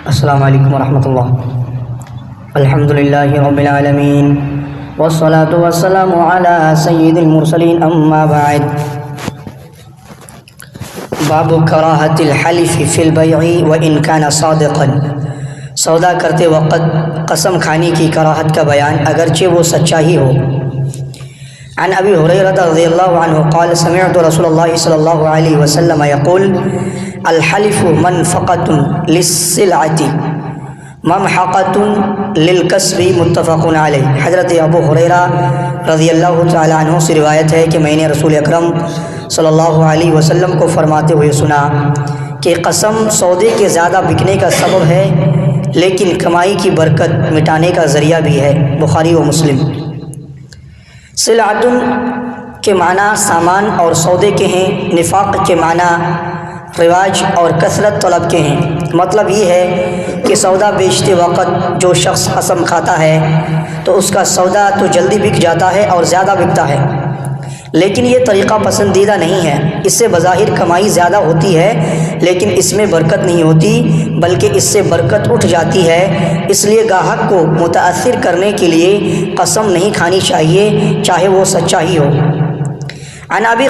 السلام علیکم ورحمۃ اللہ۔ الحمد للہ رب العالمین والصلاة والسلام علی سید المرسلین، اما بعد۔ باب کراہت الحلف فی البیع وان کان صادقا، سودا کرتے وقت قسم کھانے کی کراہت کا بیان اگرچہ وہ سچا ہی ہو۔ عن ابی ہریرہ رضی اللہ عنہ قال سمعت رسول اللہ صلی اللہ علیہ وسلم یقول الحلف منفقۃ للسلعۃ ممحقۃ للکسب، متفق علیہ۔ حضرت ابو ہریرہ رضی اللہ تعالی عنہ سے روایت ہے کہ میں نے رسول اکرم صلی اللہ علیہ وسلم کو فرماتے ہوئے سنا کہ قسم سودے کے زیادہ بکنے کا سبب ہے لیکن کمائی کی برکت مٹانے کا ذریعہ بھی ہے، بخاری و مسلم۔ سلعۃ کے معنی سامان اور سودے کے ہیں، نفاق کے معنی رواج اور کثرت طلب کے ہیں۔ مطلب یہ ہے کہ سودا بیچتے وقت جو شخص قسم کھاتا ہے تو اس کا سودا تو جلدی بک جاتا ہے اور زیادہ بکتا ہے، لیکن یہ طریقہ پسندیدہ نہیں ہے۔ اس سے بظاہر کمائی زیادہ ہوتی ہے لیکن اس میں برکت نہیں ہوتی، بلکہ اس سے برکت اٹھ جاتی ہے۔ اس لیے گاہک کو متاثر کرنے کے لیے قسم نہیں کھانی چاہیے، چاہے وہ سچا ہی ہو۔ عن ابی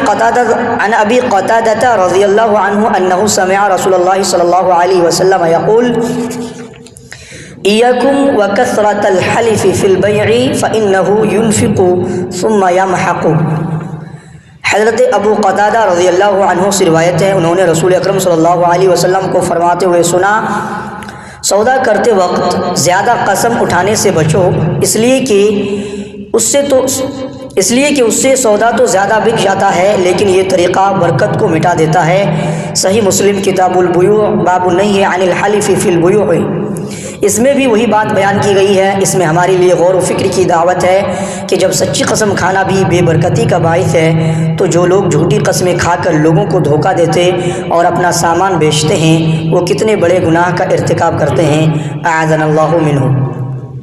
قتادہ رضی اللہ عنہ انہ سمع رسول اللہ صلی اللہ علیہ وسلم یقول ایاکم وکثرۃ الحلف فی البیع فانہ ینفق ثم یمحق۔ حضرت ابو قتادہ رضی اللہ عنہ سے روایت ہے، انہوں نے رسول اکرم صلی اللہ علیہ وسلم کو فرماتے ہوئے سنا سودا کرتے وقت زیادہ قسم اٹھانے سے بچو، اس لیے کہ اس سے سودا تو زیادہ بک جاتا ہے لیکن یہ طریقہ برکت کو مٹا دیتا ہے۔ صحیح مسلم کتاب البیوع باب النہی عن الحلف فی البیوع، اس میں بھی وہی بات بیان کی گئی ہے۔ اس میں ہمارے لیے غور و فکر کی دعوت ہے کہ جب سچی قسم کھانا بھی بے برکتی کا باعث ہے تو جو لوگ جھوٹی قسمیں کھا کر لوگوں کو دھوکہ دیتے اور اپنا سامان بیچتے ہیں وہ کتنے بڑے گناہ کا ارتکاب کرتے ہیں، اعاذنا اللہ منہ۔